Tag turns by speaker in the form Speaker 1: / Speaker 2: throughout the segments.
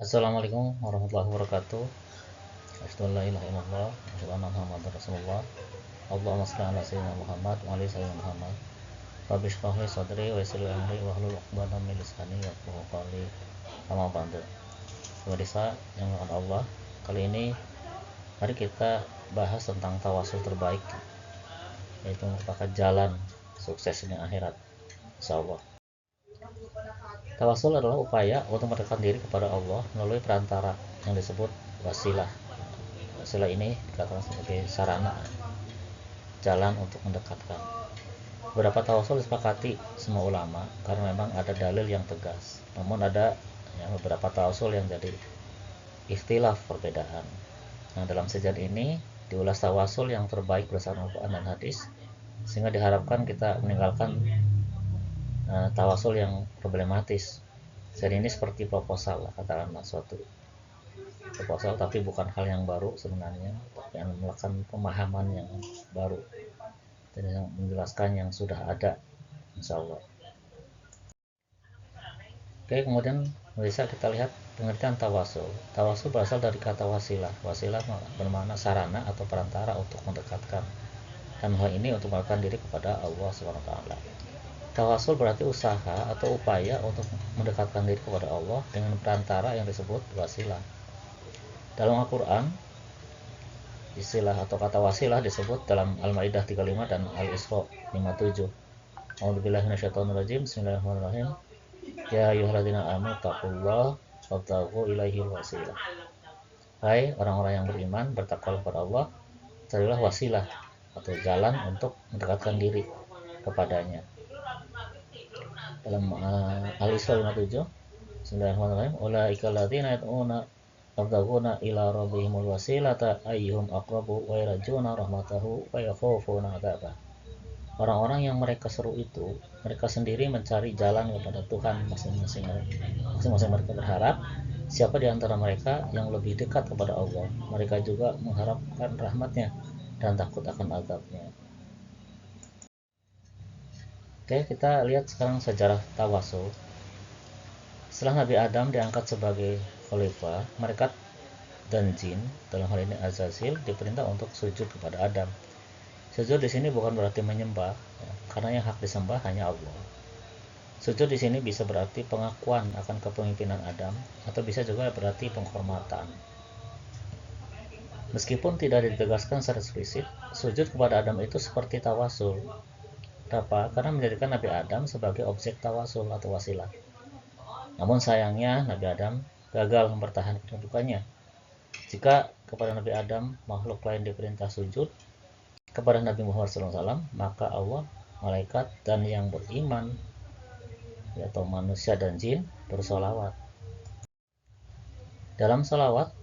Speaker 1: Assalamualaikum warahmatullahi wabarakatuh. Asyhadu an la ilaha illallah wa asyhadu anna Muhammadar Rasulullah. Allahumma shalli ala sayyidina Muhammad wa ali sayyidina Muhammad. Rabbi shrah li sadri wa yassir li amri wahlul 'uqdatam min lisani yafqahu qawli. Amma ba'du. Pemirsa yang dirahmati Allah, kali ini mari kita bahas tentang tawasul terbaik, yaitu merupakan jalan suksesnya akhirat, insyaallah. Tawasul adalah upaya untuk mendekatkan diri kepada Allah melalui perantara yang disebut wasilah. Wasilah ini dikatakan sebagai sarana, jalan untuk mendekatkan. Beberapa tawasul disepakati semua ulama karena memang ada dalil yang tegas. Namun ada beberapa tawasul yang jadi ikhtilaf, perbedaan. Nah, dalam sejarah ini diulas tawasul yang terbaik berdasarkan Al-Quran dan hadis, sehingga diharapkan kita meninggalkan tawasul yang problematis. Jadi ini seperti proposal, katakanlah suatu proposal, tapi bukan hal yang baru sebenarnya, tapi yang melakukan pemahaman yang baru dan yang menjelaskan yang sudah ada, insyaallah. Oke, kemudian bisa kita lihat pengertian tawasul. Tawasul berasal dari kata wasilah. Wasilah bermakna sarana atau perantara untuk mendekatkan, dan hal ini untuk mendekatkan diri kepada Allah Subhanahu wa taala. Tawasul berarti usaha atau upaya untuk mendekatkan diri kepada Allah dengan perantara yang disebut wasilah. Dalam Al-Quran, istilah atau kata wasilah disebut dalam Al-Maidah 35 dan Al-Isra 57. A'udzubillahi minasyaitonirrajim. Bismillahirrahmanirrahim. Ya ayyuhalladzina amanu taqullaha wabtaghu ilaihil wasilah. Hai orang-orang yang beriman, bertakwalah kepada Allah, carilah wasilah atau jalan untuk mendekatkan diri kepadanya. Dalam Al-Isra 57, Bismillahirrahmanirrahim. Ulaika alladzina yad'una yabtaghuna ila rabbihimul wasilata ayyuhum aqrabu wa yarjuna rahmatahu wa yakhafuna 'adzabah. Orang-orang yang mereka seru itu, mereka sendiri mencari jalan kepada Tuhan masing-masing. Masing-masing mereka berharap siapa di antara mereka yang lebih dekat kepada Allah. Mereka juga mengharapkan rahmatnya dan takut akan azabnya. Oke, kita lihat sekarang sejarah tawasul. Setelah Nabi Adam diangkat sebagai khalifah, malaikat dan jin, dalam hal ini Azazil, diperintah untuk sujud kepada Adam. Sujud di sini bukan berarti menyembah, karena yang hak disembah hanya Allah. Sujud di sini bisa berarti pengakuan akan kepemimpinan Adam, atau bisa juga berarti penghormatan. Meskipun tidak ditegaskan secara eksplisit, sujud kepada Adam itu seperti tawasul. Kenapa? Karena menjadikan Nabi Adam sebagai objek tawasul atau wasilah. Namun sayangnya Nabi Adam gagal mempertahankan kedudukannya. Jika kepada Nabi Adam makhluk lain diperintah sujud, kepada Nabi Muhammad SAW, maka Allah, malaikat, dan yang beriman, atau manusia dan jin, bersolawat. Dalam solawat,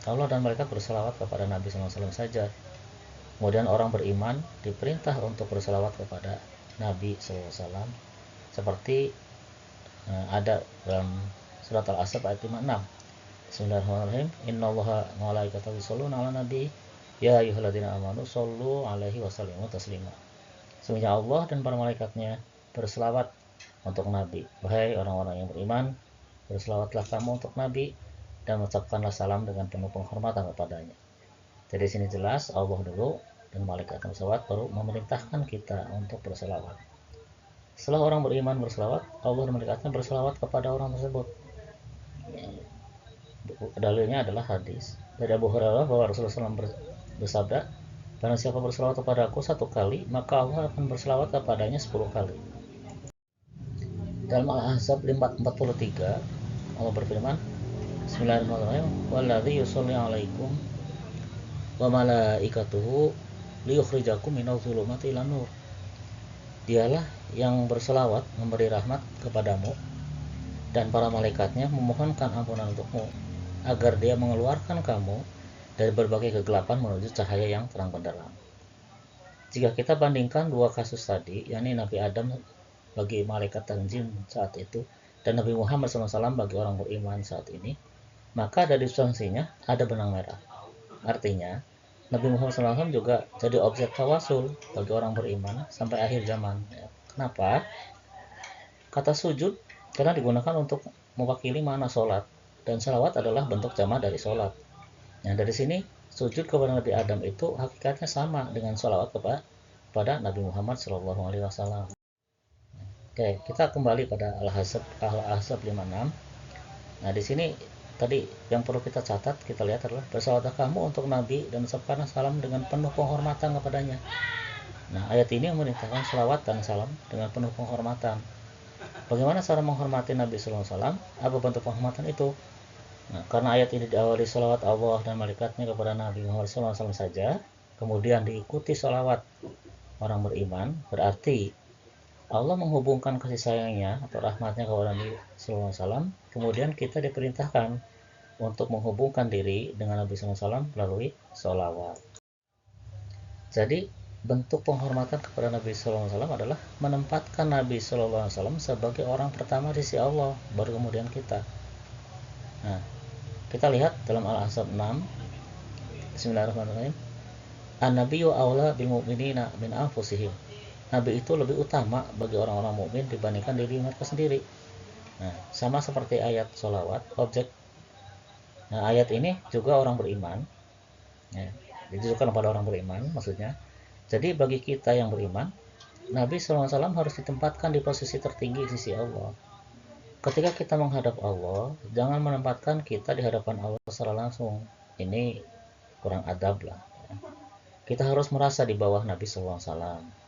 Speaker 1: Allah dan malaikat bersolawat kepada Nabi SAW saja. Kemudian orang beriman diperintah untuk bersolawat kepada Nabi SAW, seperti ada dalam surat Al-Asr ayat 56. Bismillahirrahmanirrahim. Innallaha wa malaikatahu yusholluna 'alan nabi ya ayyuhalladzina amanu shollu 'alaihi wa sallimu taslima. Sesungguhnya Allah dan para malaikatnya berselawat untuk Nabi. Wahai orang-orang yang beriman, berselawatlah kamu untuk Nabi dan mengucapkanlah salam dengan penuh penghormatan kepadanya. Jadi sini jelas Allah dulu dan malaikat berselawat, baru memerintahkan kita untuk berselawat. Setelah orang beriman berselawat, Allah dan malaikatnya berselawat kepada orang tersebut. Dalilnya adalah hadis dari Abu Hurairah bahwa Rasulullah SAW bersabda, "Barang siapa berselawat kepada aku 1 kali, maka Allah akan berselawat kepadanya 10 kali." Dalam Al-Ahzab 43, Allah berfirman, Bismillahirrahmanirrahim, "Walladzi yusolli 'alaikum wa malaikatuhu liyukhrijakum minadh dhulumati ilan nur." Dialah yang berselawat memberi rahmat kepadamu dan para malaikatnya memohonkan ampunan untukmu, agar dia mengeluarkan kamu dari berbagai kegelapan menuju cahaya yang terang benderang. Jika kita bandingkan dua kasus tadi, yakni Nabi Adam bagi malaikat dan jin saat itu, dan Nabi Muhammad SAW bagi orang beriman saat ini, maka dari substansinya ada benang merah. Artinya, Nabi Muhammad SAW juga jadi objek tawasul bagi orang beriman sampai akhir zaman. Kenapa? Kata sujud karena digunakan untuk mewakili makna sholat. dan salawat adalah bentuk jamaah dari sholat. Nah, dari sini sujud kepada Nabi Adam itu hakikatnya sama dengan salawat kepada Nabi Muhammad SAW. Oke, kita kembali pada Al-Ahzab 56. Nah, di sini tadi yang perlu kita catat, kita lihat adalah bersalawatlah kamu untuk Nabi dan ucapkanlah salam dengan penuh penghormatan kepadanya. Nah, ayat ini memerintahkan salawat dan salam dengan penuh penghormatan. Bagaimana cara menghormati Nabi SAW? Apa bentuk penghormatan itu? Nah, karena ayat ini diawali salawat Allah dan malaikatnya kepada Nabi Muhammad SAW saja, kemudian diikuti salawat orang beriman, berarti Allah menghubungkan kasih sayangnya atau rahmatnya kepada Nabi SAW, kemudian kita diperintahkan untuk menghubungkan diri dengan Nabi SAW melalui sholawat. Jadi bentuk penghormatan kepada Nabi SAW adalah menempatkan Nabi SAW sebagai orang pertama di sisi Allah, baru kemudian kita. Nah, kita lihat dalam Al-Ahzab 6. Bismillahirrahmanirrahim. An-nabiyyu aula bil mu'minina min anfusihim. Nabi itu lebih utama bagi orang-orang mukmin dibandingkan diri mereka sendiri. Nah, sama seperti ayat sholawat, objek. Nah, ayat ini juga orang beriman. Ya, ditujukan kepada orang beriman, maksudnya. Jadi bagi kita yang beriman, Nabi SAW harus ditempatkan di posisi tertinggi di sisi Allah. Ketika kita menghadap Allah, jangan menempatkan kita di hadapan Allah secara langsung. Ini kurang adab lah. Kita harus merasa di bawah Nabi SAW.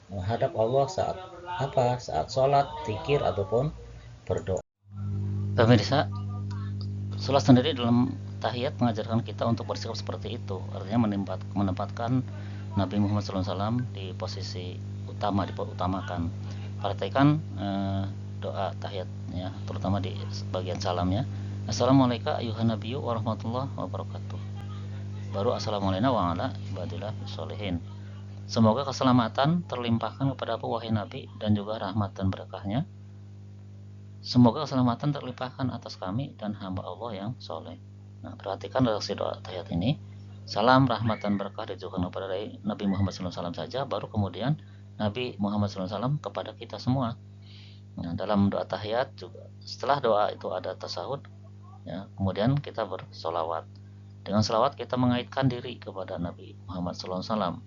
Speaker 1: Menghadap Allah saat apa? Saat sholat, zikir, ataupun berdoa. Pemirsa, sholat sendiri dalam tahiyat mengajarkan kita untuk bersikap seperti itu. Artinya menempatkan Nabi Muhammad SAW di posisi utama, diutamakan. Perhatikan doa tahiyatnya, terutama di bagian salamnya. Assalamualaikum ayuhan nabiyyu warahmatullahi wabarakatuh. Baru assalamualaikum wa ala ibadillah sholihin. Semoga keselamatan terlimpahkan kepada wahai Nabi dan juga rahmat dan berkahnya. Semoga keselamatan terlimpahkan atas kami dan hamba Allah yang soleh. Nah, perhatikan redaksi doa tahiyat ini. Salam, rahmat, dan berkah ditujukan kepada Nabi Muhammad SAW saja, baru kemudian Nabi Muhammad SAW kepada kita semua. Nah, dalam doa tahiyat juga, setelah doa itu ada tasahud, ya, kemudian kita bersolawat. Dengan selawat kita mengaitkan diri kepada Nabi Muhammad SAW.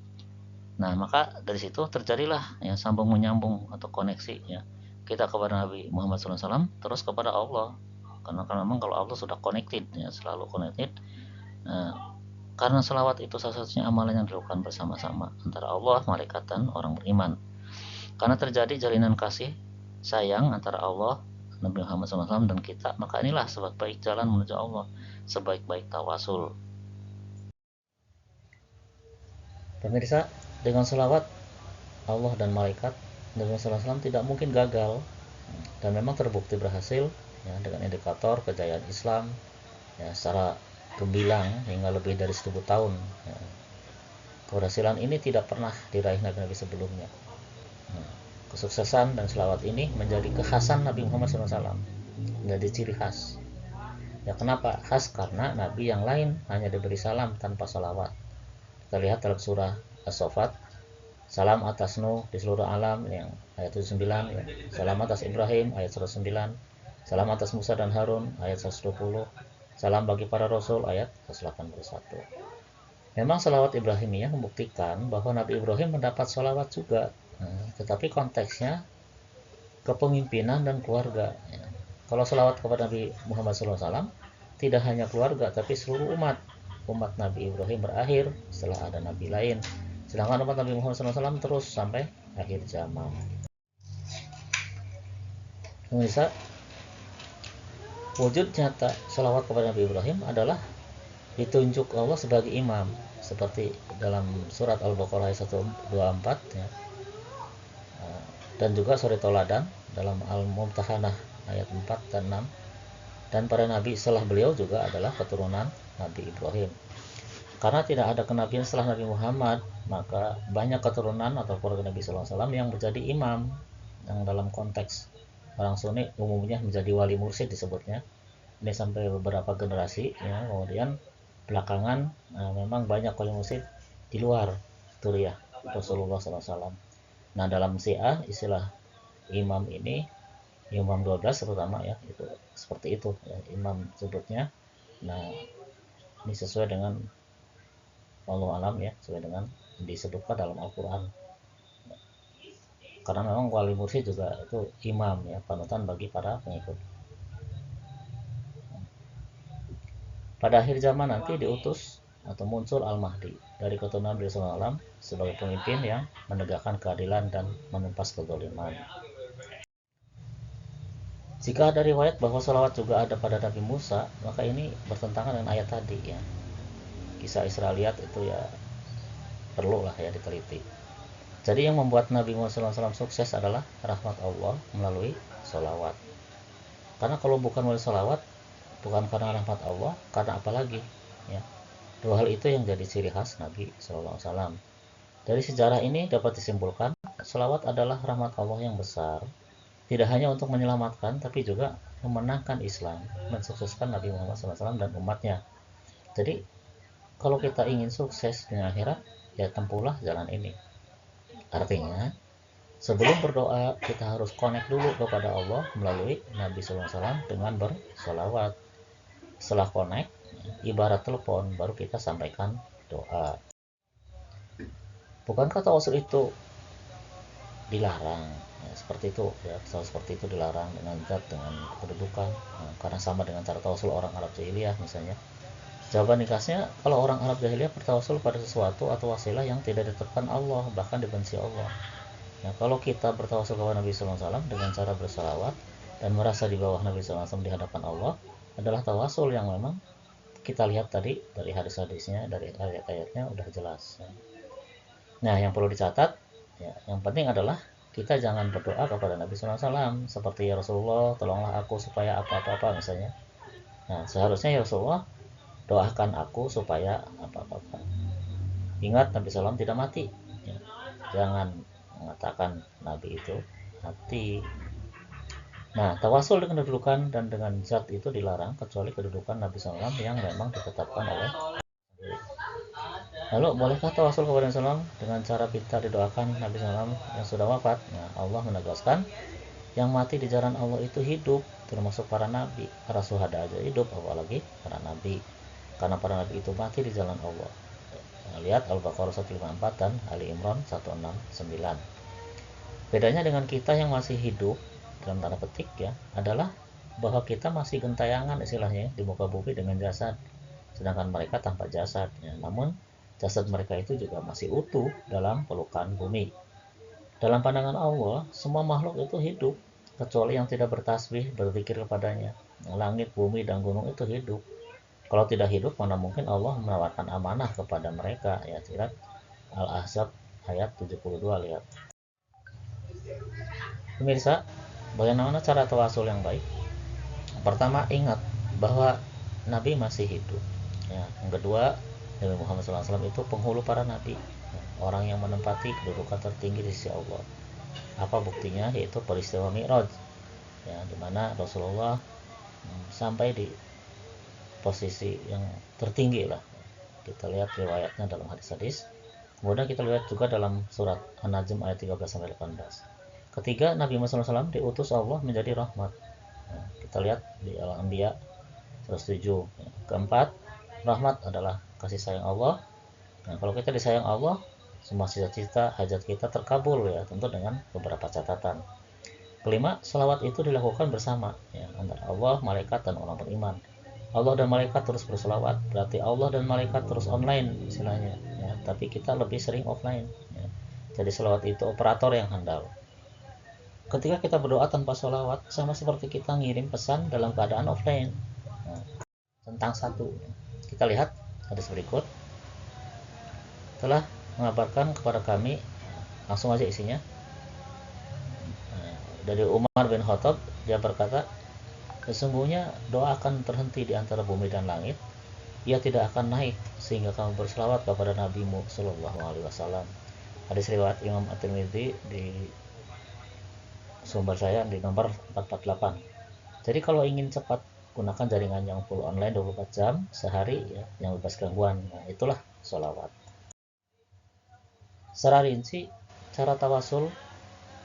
Speaker 1: Nah, maka dari situ terjadilah ya sambung menyambung atau koneksi ya kita kepada Nabi Muhammad SAW terus kepada Allah. Karena memang kalau Allah sudah connected ya, selalu connected. Nah, karena selawat itu salah satunya amalan yang dilakukan bersama-sama antara Allah, malaikat, dan orang beriman. Karena terjadi jalinan kasih sayang antara Allah, Nabi Muhammad SAW, dan kita, maka inilah sebaik-baik jalan menuju Allah, sebaik-baik tawasul. Pemirsa, dengan selawat Allah dan malaikat, Nabi Muhammad SAW tidak mungkin gagal, dan memang terbukti berhasil ya, dengan indikator kejayaan Islam ya, secara gemilang hingga lebih dari 1000 tahun ya. Keberhasilan ini tidak pernah diraih nabi-nabi sebelumnya. Kesuksesan dan selawat ini menjadi kekhasan Nabi Muhammad SAW, menjadi ciri khas ya. Kenapa khas? Karena nabi yang lain hanya diberi salam tanpa salawat. Kita lihat dalam surah As-Saffat, salam atas Nuh di seluruh alam yang ayat 79 ya. Salam atas Ibrahim ayat 109, salam atas Musa dan Harun ayat 120, salam bagi para rasul ayat 181. Memang salawat Ibrahimiyah membuktikan bahwa Nabi Ibrahim mendapat salawat juga, tetapi konteksnya kepemimpinan dan keluarga ya. Kalau salawat kepada Nabi Muhammad SAW tidak hanya keluarga tapi seluruh umat Nabi Ibrahim berakhir setelah ada nabi lain, sedangkan umat Nabi Muhammad SAW terus sampai akhir zaman. Pemirsa, wujud nyata salawat kepada Nabi Ibrahim adalah ditunjuk Allah sebagai imam, seperti dalam surat Al-Baqarah ayat 124 ya. Dan juga suri Toladan dalam Al-Mumtahanah ayat 4 dan 6. Dan para nabi setelah beliau juga adalah keturunan Nabi Ibrahim. Karena tidak ada kenabian setelah Nabi Muhammad, maka banyak keturunan atau keluarga Nabi SAW yang menjadi imam, yang dalam konteks orang Sunni umumnya menjadi wali mursyid disebutnya. Ini sampai beberapa generasi ya. Kemudian belakangan memang banyak wali mursyid di luar Suriah Rasulullah SAW. Nah, dalam Syiah istilah imam ini, imam 12 terutama ya, itu seperti itu ya, imam sebutnya Nah, ini sesuai dengan Allah alam ya, sesuai dengan disebutkan dalam Al-Quran. Karena memang wali mursyid juga itu imam ya, panutan bagi para pengikut. Pada akhir zaman nanti diutus atau muncul Al-Mahdi dari keturunan Nabi SAW sebagai pemimpin yang menegakkan keadilan dan menumpas kezaliman. Jika ada riwayat bahwa salawat juga ada pada Nabi Musa, maka ini bertentangan dengan ayat tadi ya. Kisah Israeliat itu ya perlulah ya diteliti. Jadi yang membuat Nabi Muhammad SAW sukses adalah rahmat Allah melalui salawat. Karena kalau bukan melalui salawat, bukan karena rahmat Allah, karena apa lagi? Ya, dua hal itu yang jadi ciri khas Nabi SAW. Dari sejarah ini dapat disimpulkan, salawat adalah rahmat Allah yang besar, tidak hanya untuk menyelamatkan, tapi juga memenangkan Islam, mensukseskan Nabi Muhammad SAW dan umatnya. Jadi, kalau kita ingin sukses di akhirat, ya tempuhlah jalan ini. Artinya, sebelum berdoa, kita harus connect dulu kepada Allah melalui Nabi SAW dengan bersolawat. Setelah connect, ibarat telepon, baru kita sampaikan doa. Bukankah tawasul itu dilarang? Ya, seperti itu ya, seperti itu dilarang dengan zat, dengan kedudukan, karena sama dengan cara tawasul orang Arab jahiliyah misalnya. Jawaban ringkasnya, kalau orang Arab jahiliyah bertawasul pada sesuatu atau wasilah yang tidak ditetapkan Allah, bahkan dibenci Allah. Nah, kalau kita bertawasul kepada Nabi SAW dengan cara bersalawat dan merasa di bawah Nabi SAW di hadapan Allah, adalah tawasul yang memang kita lihat tadi dari hadis-hadisnya, dari ayat-ayatnya udah jelas. Nah, yang perlu dicatat, ya, yang penting adalah kita jangan berdoa kepada Nabi SAW seperti ya Rasulullah, tolonglah aku supaya apa-apa misalnya. Nah, seharusnya ya Rasulullah, doakan aku supaya apa-apa. Ingat Nabi SAW tidak mati. Ya, jangan mengatakan Nabi itu mati. Nah, tawasul dengan kedudukan dan dengan zat itu dilarang kecuali kedudukan Nabi SAW yang memang ditetapkan oleh. Lalu, bolehkah tawasul kepada Nabi SAW dengan cara kita didoakan Nabi SAW yang sudah wafat? Nah, Allah menegaskan, yang mati di jalan Allah itu hidup, termasuk para nabi. Para suhada aja hidup, apalagi para nabi. Karena para nabi itu mati di jalan Allah. Nah, lihat Al-Baqarah 154 dan Ali Imran 169. Bedanya dengan kita yang masih hidup, dalam tanda petik ya, adalah bahwa kita masih gentayangan istilahnya di muka bumi dengan jasad. Sedangkan mereka tanpa jasad. Ya. Namun, jasad mereka itu juga masih utuh dalam pelukan bumi. Dalam pandangan Allah, semua makhluk itu hidup, kecuali yang tidak bertasbih, berzikir kepadanya. Langit, bumi, dan gunung itu hidup. Kalau tidak hidup, mana mungkin Allah menawarkan amanah kepada mereka. Ya, lihat Al-Ahzab ayat 72, lihat. Pemirsa, bagaimana cara tawasul yang baik? Pertama, ingat bahwa Nabi masih hidup. Ya, yang kedua, Nabi Muhammad SAW itu penghulu para nabi, orang yang menempati kedudukan tertinggi di sisi Allah. Apa buktinya? Yaitu peristiwa Mi'raj, ya, di mana Rasulullah sampai di posisi yang tertinggi lah. Kita lihat riwayatnya dalam hadis-hadis. Kemudian kita lihat juga dalam surat An-Najm ayat 13-18. Ketiga, Nabi Muhammad SAW diutus Allah menjadi rahmat. Nah, kita lihat di Al-Anbiya 107. Keempat, rahmat adalah kasih sayang Allah. Nah, kalau kita disayang Allah, semua cita-cita, hajat kita terkabul ya, tentu dengan beberapa catatan. Kelima, salawat itu dilakukan bersama ya, antara Allah, malaikat, dan orang beriman. Allah dan malaikat terus berselawat, berarti Allah dan malaikat terus online istilahnya ya, tapi kita lebih sering offline ya. Jadi salawat itu operator yang handal. Ketika kita berdoa tanpa salawat, sama seperti kita ngirim pesan dalam keadaan offline. Nah, tentang satu, kita lihat hadis berikut. Telah mengabarkan kepada kami, langsung aja isinya, dari Umar bin Khattab, dia berkata, sesungguhnya doa akan terhenti di antara bumi dan langit, ia tidak akan naik sehingga kamu berselawat kepada Nabi-Mu Shallallahu Alaihi Wasallam. Hadis riwayat Imam At-Tirmidzi di sumber saya di nomor 448. Jadi kalau ingin cepat, gunakan jaringan yang full online 24 jam sehari ya, yang bebas gangguan. Nah, itulah sholawat. Secara rinci, cara tawasul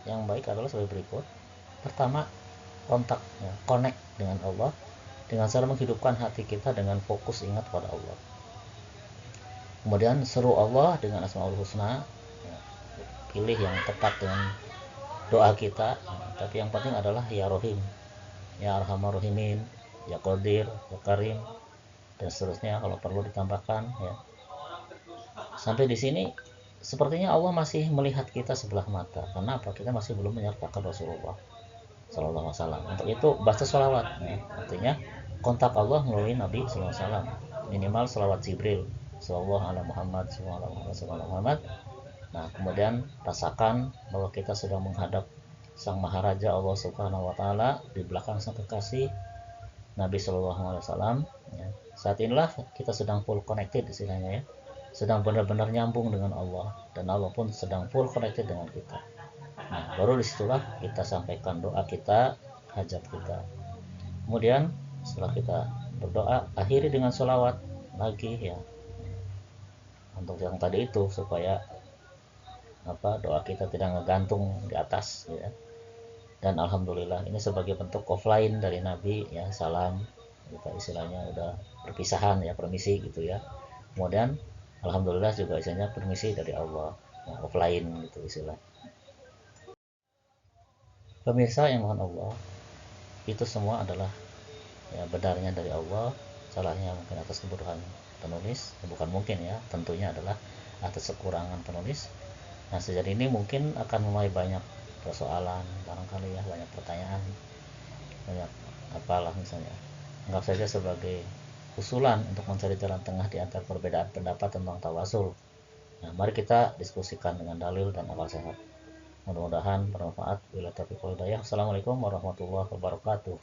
Speaker 1: yang baik adalah sebagai berikut. Pertama, kontak ya, connect dengan Allah dengan cara menghidupkan hati kita dengan fokus ingat pada Allah. Kemudian seru Allah dengan Asmaul Husna, ya, pilih yang tepat dengan doa kita. Tapi yang penting adalah ya Rohim, ya Arhamar Rohimin, ya Qadir, ya Karim, dan seterusnya kalau perlu ditambahkan ya. Sampai di sini sepertinya Allah masih melihat kita sebelah mata. Kenapa? Kita masih belum menyertakan Rasulullah Sallallahu Alaihi Wasallam. Untuk itu baca sholawat, ya. Artinya kontak Allah melalui Nabi Sallallahu Alaihi Wasallam. Minimal sholawat Jibril, Sallallahu Alaihi Muhammad, Sallallahu Alaihi Muhammad. Nah, kemudian rasakan bahwa kita sedang menghadap Sang Maharaja Allah Subhanahu Wa Taala, di belakang Sang Kekasih Nabi Sallallahu Alaihi Wasallam. Ya. Saat inilah kita sedang full connected istilahnya ya, sedang benar-benar nyambung dengan Allah, dan Allah pun sedang full connected dengan kita. Nah, baru disitulah kita sampaikan doa kita, hajat kita. Kemudian setelah kita berdoa, akhiri dengan sholawat lagi ya, untuk yang tadi itu, supaya doa kita tidak ngegantung di atas ya. Dan alhamdulillah ini sebagai bentuk offline dari Nabi ya, salam kita istilahnya udah perpisahan ya, permisi gitu ya. Kemudian alhamdulillah juga istilahnya permisi dari Allah ya, offline gitu istilah. Pemirsa yang mohon Allah, itu semua adalah ya benarnya dari Allah, salahnya mungkin atas kebodohan penulis, bukan mungkin ya, tentunya adalah atas kekurangan penulis. Nah, sejauh ini mungkin akan mulai banyak persoalan barangkali ya, banyak pertanyaan, banyak apalah misalnya. Anggap saja sebagai usulan untuk mencari jalan tengah di antara perbedaan pendapat tentang tawasul. Nah, mari kita diskusikan dengan dalil dan akal sehat. Mudah-mudahan bermanfaat. Wassalamualaikum warahmatullahi wabarakatuh.